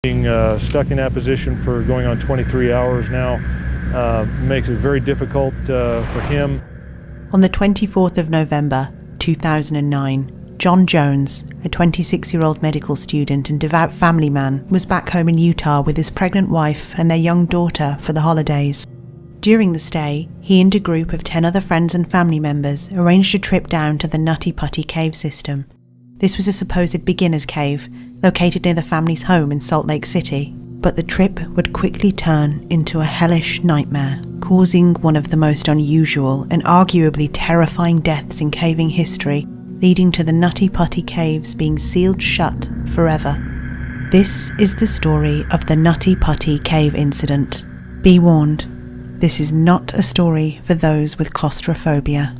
Being stuck in that position for going on 23 hours now makes it very difficult for him. On the 24th of November 2009, John Jones, a 26-year-old medical student and devout family man, was back home in Utah with his pregnant wife and their young daughter for the holidays. During the stay, he and a group of 10 other friends and family members arranged a trip down to the Nutty Putty Cave system. This was a supposed beginner's cave, located near the family's home in Salt Lake City. But the trip would quickly turn into a hellish nightmare, causing one of the most unusual and arguably terrifying deaths in caving history, leading to the Nutty Putty Caves being sealed shut forever. This is the story of the Nutty Putty Cave incident. Be warned, this is not a story for those with claustrophobia.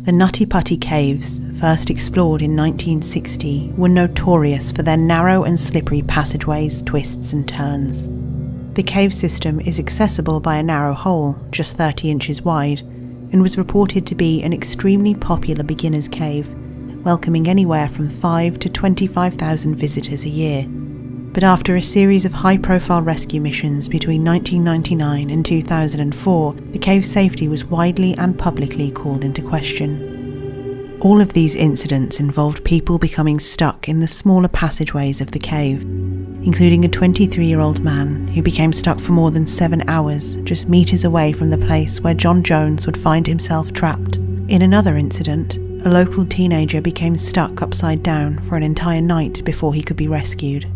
The Nutty Putty Caves, first explored in 1960, were notorious for their narrow and slippery passageways, twists and turns. The cave system is accessible by a narrow hole, just 30 inches wide, and was reported to be an extremely popular beginner's cave, welcoming anywhere from 5,000 to 25,000 visitors a year. But after a series of high-profile rescue missions between 1999 and 2004, the cave's safety was widely and publicly called into question. All of these incidents involved people becoming stuck in the smaller passageways of the cave, including a 23-year-old man who became stuck for more than 7 hours just meters away from the place where John Jones would find himself trapped. In another incident, a local teenager became stuck upside down for an entire night before he could be rescued.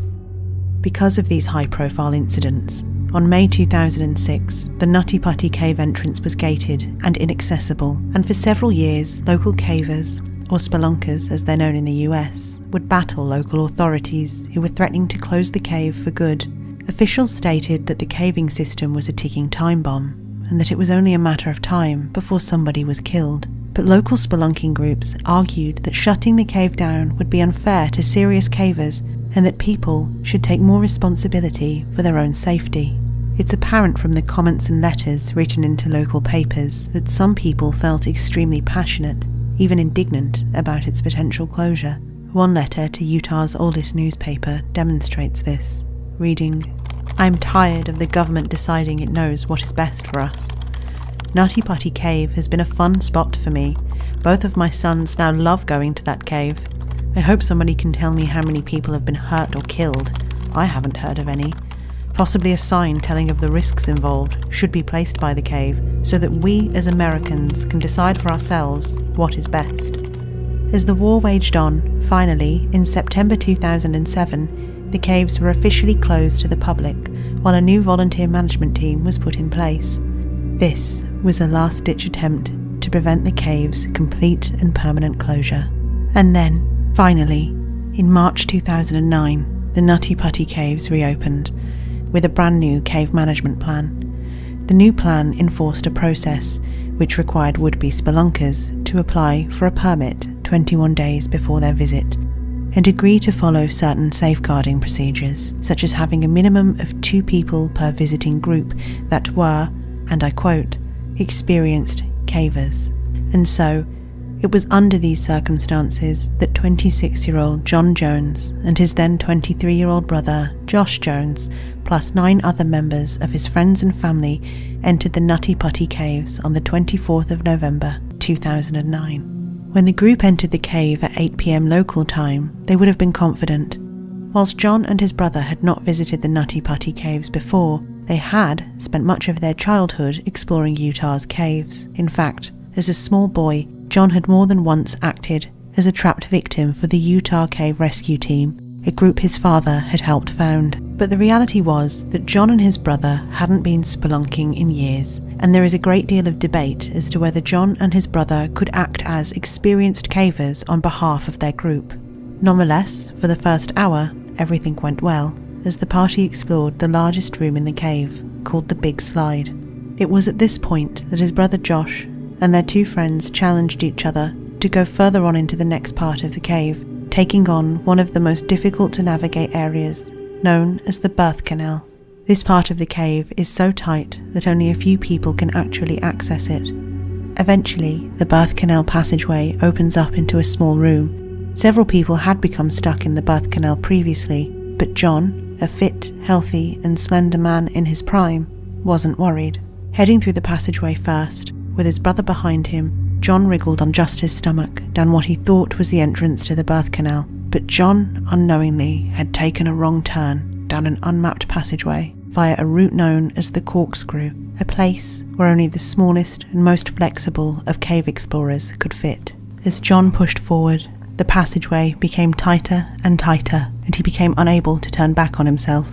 Because of these high-profile incidents, on May 2006, the Nutty Putty Cave entrance was gated and inaccessible, and for several years, local cavers, or spelunkers as they're known in the US, would battle local authorities who were threatening to close the cave for good. Officials stated that the caving system was a ticking time bomb, and that it was only a matter of time before somebody was killed. But local spelunking groups argued that shutting the cave down would be unfair to serious cavers and that people should take more responsibility for their own safety. It's apparent from the comments and letters written into local papers that some people felt extremely passionate, even indignant, about its potential closure. One letter to Utah's oldest newspaper demonstrates this, reading, "I'm tired of the government deciding it knows what is best for us. Nutty Putty Cave has been a fun spot for me. Both of my sons now love going to that cave. I hope somebody can tell me how many people have been hurt or killed. I haven't heard of any. Possibly a sign telling of the risks involved should be placed by the cave so that we as Americans can decide for ourselves what is best." As the war waged on, finally, in September 2007, the caves were officially closed to the public, while a new volunteer management team was put in place. This was a last-ditch attempt to prevent the cave's complete and permanent closure. And then, finally, in March 2009, the Nutty Putty Caves reopened, with a brand new cave management plan. The new plan enforced a process which required would-be spelunkers to apply for a permit 21 days before their visit, and agree to follow certain safeguarding procedures, such as having a minimum of 2 people per visiting group that were, and I quote, experienced cavers. And so, it was under these circumstances that 26-year-old John Jones and his then 23-year-old brother Josh Jones, plus 9 other members of his friends and family, entered the Nutty Putty Caves on the 24th of November 2009. When the group entered the cave at 8 p.m. local time, they would have been confident. Whilst John and his brother had not visited the Nutty Putty Caves before, they had spent much of their childhood exploring Utah's caves. In fact, as a small boy, John had more than once acted as a trapped victim for the Utah Cave Rescue Team, a group his father had helped found. But the reality was that John and his brother hadn't been spelunking in years, and there is a great deal of debate as to whether John and his brother could act as experienced cavers on behalf of their group. Nonetheless, for the first hour, everything went well, as the party explored the largest room in the cave, called the Big Slide. It was at this point that his brother Josh and their 2 friends challenged each other to go further on into the next part of the cave, taking on one of the most difficult to navigate areas, known as the birth canal. This part of the cave is so tight that only a few people can actually access it. Eventually, the birth canal passageway opens up into a small room. Several people had become stuck in the birth canal previously, But John, a fit, healthy, and slender man in his prime, wasn't worried. Heading through the passageway first, with his brother behind him, John wriggled on just his stomach down what he thought was the entrance to the birth canal. But John, unknowingly, had taken a wrong turn down an unmapped passageway via a route known as the Corkscrew, a place where only the smallest and most flexible of cave explorers could fit. As John pushed forward, the passageway became tighter and tighter, and he became unable to turn back on himself.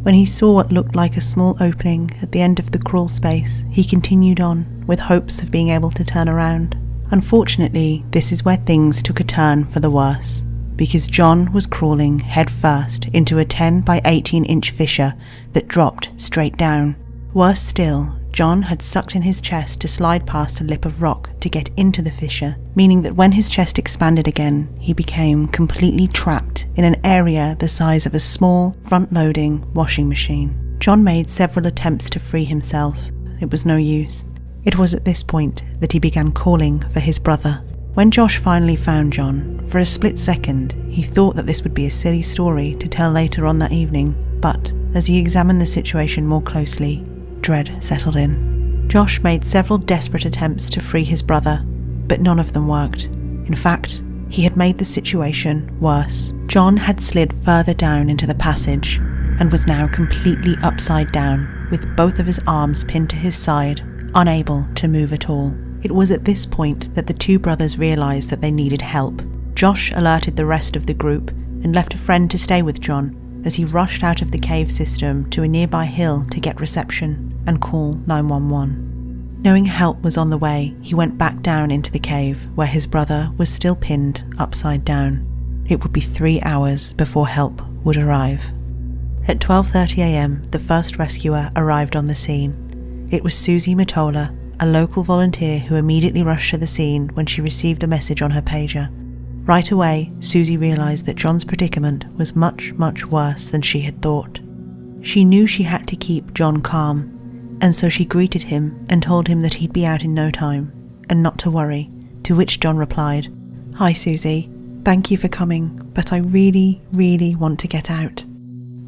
When he saw what looked like a small opening at the end of the crawl space, he continued on, with hopes of being able to turn around. Unfortunately, this is where things took a turn for the worse, because John was crawling head first into a 10 by 18 inch fissure that dropped straight down. Worse still, John had sucked in his chest to slide past a lip of rock to get into the fissure, meaning that when his chest expanded again, he became completely trapped in an area the size of a small, front-loading washing machine. John made several attempts to free himself. It was no use. It was at this point that he began calling for his brother. When Josh finally found John, for a split second, he thought that this would be a silly story to tell later on that evening, but as he examined the situation more closely, dread settled in. Josh made several desperate attempts to free his brother, but none of them worked. In fact, he had made the situation worse. John had slid further down into the passage and was now completely upside down, with both of his arms pinned to his side, unable to move at all. It was at this point that the two brothers realized that they needed help. Josh alerted the rest of the group and left a friend to stay with John as he rushed out of the cave system to a nearby hill to get reception and call 911. Knowing help was on the way, he went back down into the cave where his brother was still pinned upside down. It would be 3 hours before help would arrive. At 12:30 a.m, the first rescuer arrived on the scene. It was Susie Matola, a local volunteer who immediately rushed to the scene when she received a message on her pager. Right away, Susie realized that John's predicament was much, much worse than she had thought. She knew she had to keep John calm, and so she greeted him and told him that he'd be out in no time, and not to worry, to which John replied, "Hi Susie, thank you for coming, but I really, really want to get out."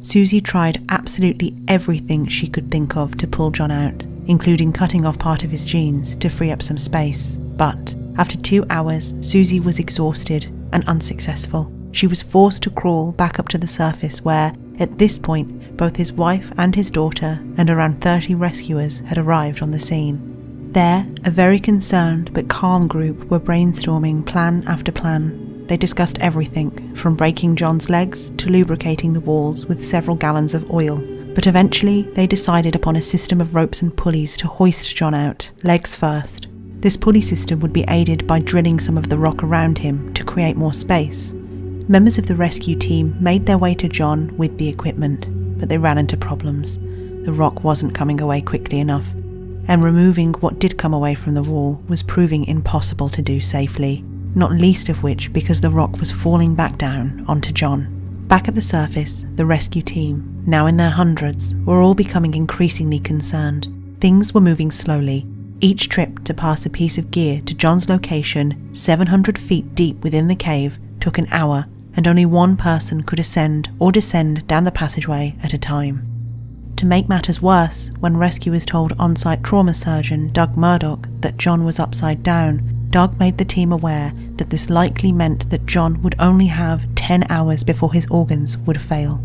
Susie tried absolutely everything she could think of to pull John out, including cutting off part of his jeans to free up some space, but after 2 hours, Susie was exhausted and unsuccessful. She was forced to crawl back up to the surface where, at this point, both his wife and his daughter and around 30 rescuers had arrived on the scene. There, a very concerned but calm group were brainstorming plan after plan. They discussed everything, from breaking John's legs to lubricating the walls with several gallons of oil. But eventually, they decided upon a system of ropes and pulleys to hoist John out, legs first. This pulley system would be aided by drilling some of the rock around him to create more space. Members of the rescue team made their way to John with the equipment, but they ran into problems. The rock wasn't coming away quickly enough, and removing what did come away from the wall was proving impossible to do safely, not least of which because the rock was falling back down onto John. Back at the surface, the rescue team, now in their hundreds, were all becoming increasingly concerned. Things were moving slowly. Each trip to pass a piece of gear to John's location, 700 feet deep within the cave, took an hour, and only one person could ascend or descend down the passageway at a time. To make matters worse, when rescuers told on-site trauma surgeon Doug Murdoch that John was upside down, Doug made the team aware that this likely meant that John would only have 10 hours before his organs would fail.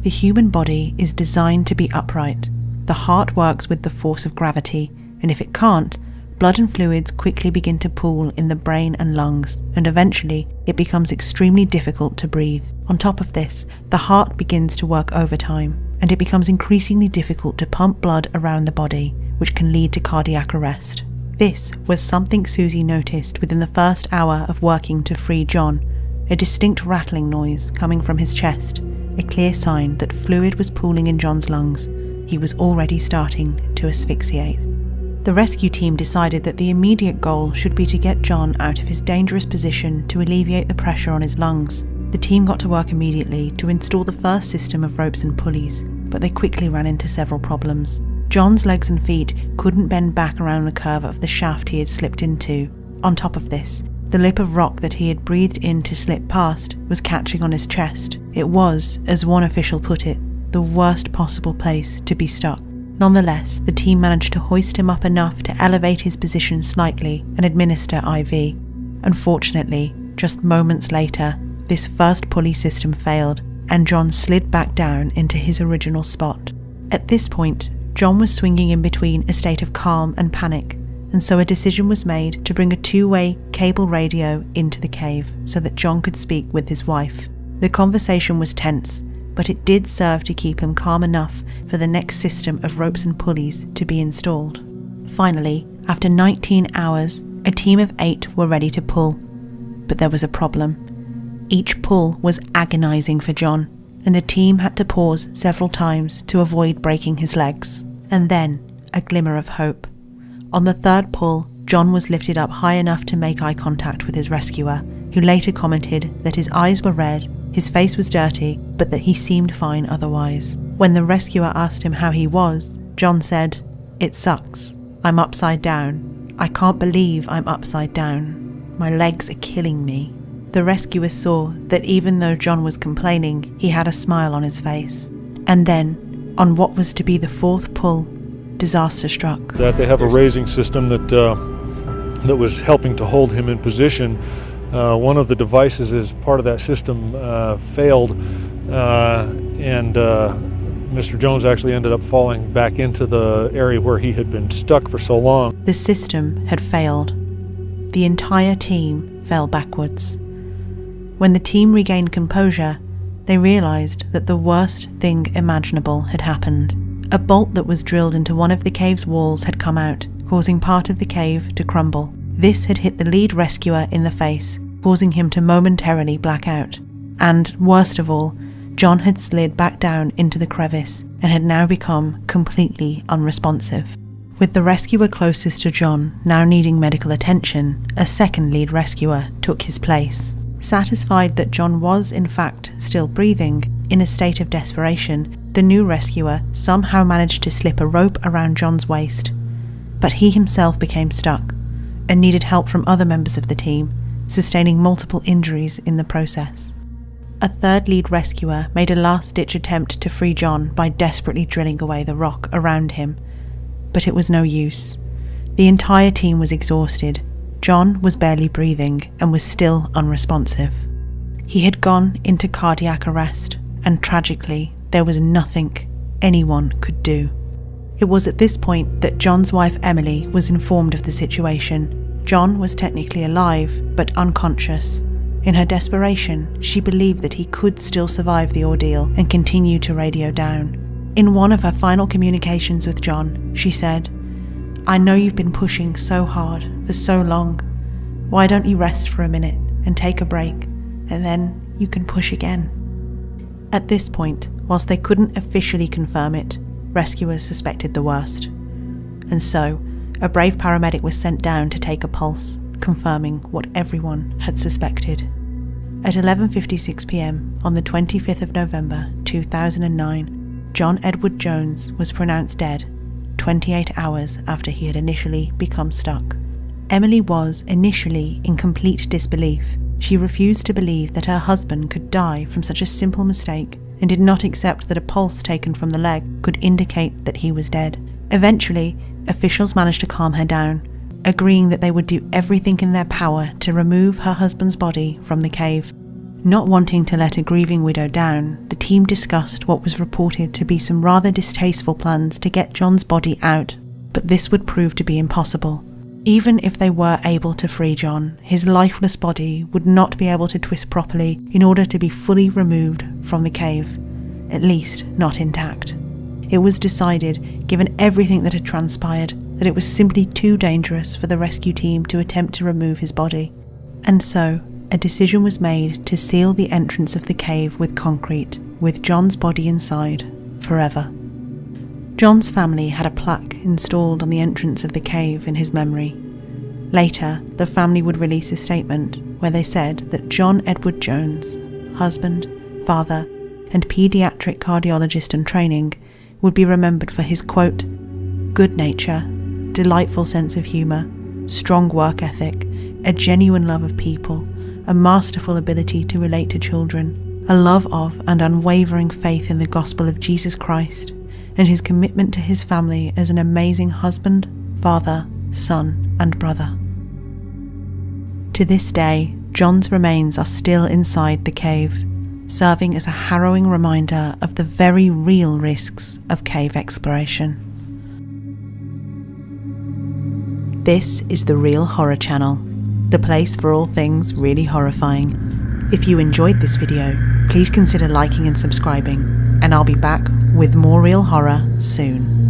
The human body is designed to be upright. The heart works with the force of gravity, and if it can't, blood and fluids quickly begin to pool in the brain and lungs, and eventually it becomes extremely difficult to breathe. On top of this, the heart begins to work overtime, and it becomes increasingly difficult to pump blood around the body, which can lead to cardiac arrest. This was something Susie noticed within the first hour of working to free John, a distinct rattling noise coming from his chest, a clear sign that fluid was pooling in John's lungs. He was already starting to asphyxiate. The rescue team decided that the immediate goal should be to get John out of his dangerous position to alleviate the pressure on his lungs. The team got to work immediately to install the first system of ropes and pulleys, but they quickly ran into several problems. John's legs and feet couldn't bend back around the curve of the shaft he had slipped into. On top of this, the lip of rock that he had breathed in to slip past was catching on his chest, It was, as one official put it, the worst possible place to be stuck. Nonetheless, the team managed to hoist him up enough to elevate his position slightly and administer IV. Unfortunately, just moments later, this first pulley system failed, and John slid back down into his original spot. At this point, John was swinging in between a state of calm and panic, and so a decision was made to bring a two-way cable radio into the cave so that John could speak with his wife. The conversation was tense, but it did serve to keep him calm enough for the next system of ropes and pulleys to be installed. Finally, after 19 hours, a team of 8 were ready to pull. But there was a problem. Each pull was agonizing for John, and the team had to pause several times to avoid breaking his legs. And then, a glimmer of hope. On the third pull, John was lifted up high enough to make eye contact with his rescuer, who later commented that his eyes were red, his face was dirty, but that he seemed fine otherwise. When the rescuer asked him how he was, John said, "It sucks. I'm upside down. I can't believe I'm upside down. My legs are killing me." The rescuer saw that even though John was complaining, he had a smile on his face. And then, on what was to be the fourth pull, disaster struck. That they have a raising system that was helping to hold him in position. One of the devices as part of that system failed, and Mr. Jones actually ended up falling back into the area where he had been stuck for so long. The system had failed. The entire team fell backwards. When the team regained composure, they realized that the worst thing imaginable had happened. A bolt that was drilled into one of the cave's walls had come out, causing part of the cave to crumble. This had hit the lead rescuer in the face, causing him to momentarily black out. And, worst of all, John had slid back down into the crevice and had now become completely unresponsive. With the rescuer closest to John now needing medical attention, a second lead rescuer took his place. Satisfied that John was, in fact, still breathing, in a state of desperation, the new rescuer somehow managed to slip a rope around John's waist. But he himself became stuck and needed help from other members of the team, sustaining multiple injuries in the process. A third lead rescuer made a last-ditch attempt to free John by desperately drilling away the rock around him, but it was no use. The entire team was exhausted. John was barely breathing and was still unresponsive. He had gone into cardiac arrest, and tragically, there was nothing anyone could do. It was at this point that John's wife Emily was informed of the situation. John was technically alive, but unconscious. In her desperation, she believed that he could still survive the ordeal and continue to radio down. In one of her final communications with John, she said, "I know you've been pushing so hard for so long. Why don't you rest for a minute and take a break, and then you can push again?" At this point, whilst they couldn't officially confirm it, rescuers suspected the worst. And so, a brave paramedic was sent down to take a pulse, confirming what everyone had suspected. At 11:56 p.m. on the 25th of November 2009, John Edward Jones was pronounced dead, 28 hours after he had initially become stuck. Emily was initially in complete disbelief. She refused to believe that her husband could die from such a simple mistake and did not accept that a pulse taken from the leg could indicate that he was dead. Eventually, officials managed to calm her down, agreeing that they would do everything in their power to remove her husband's body from the cave. Not wanting to let a grieving widow down, the team discussed what was reported to be some rather distasteful plans to get John's body out, but this would prove to be impossible. Even if they were able to free John, his lifeless body would not be able to twist properly in order to be fully removed from the cave, at least not intact. It was decided, given everything that had transpired, that it was simply too dangerous for the rescue team to attempt to remove his body. And so, a decision was made to seal the entrance of the cave with concrete, with John's body inside, forever. John's family had a plaque installed on the entrance of the cave in his memory. Later, the family would release a statement where they said that John Edward Jones, husband, father, and paediatric cardiologist in training, would be remembered for his, quote, "good nature, delightful sense of humour, strong work ethic, a genuine love of people, a masterful ability to relate to children, a love of and unwavering faith in the gospel of Jesus Christ, and his commitment to his family as an amazing husband, father, son, and brother. To this day, John's remains are still inside the cave, serving as a harrowing reminder of the very real risks of cave exploration. This is the Real Horror Channel, the place for all things really horrifying. If you enjoyed this video, please consider liking and subscribing, and I'll be back with more real horror soon.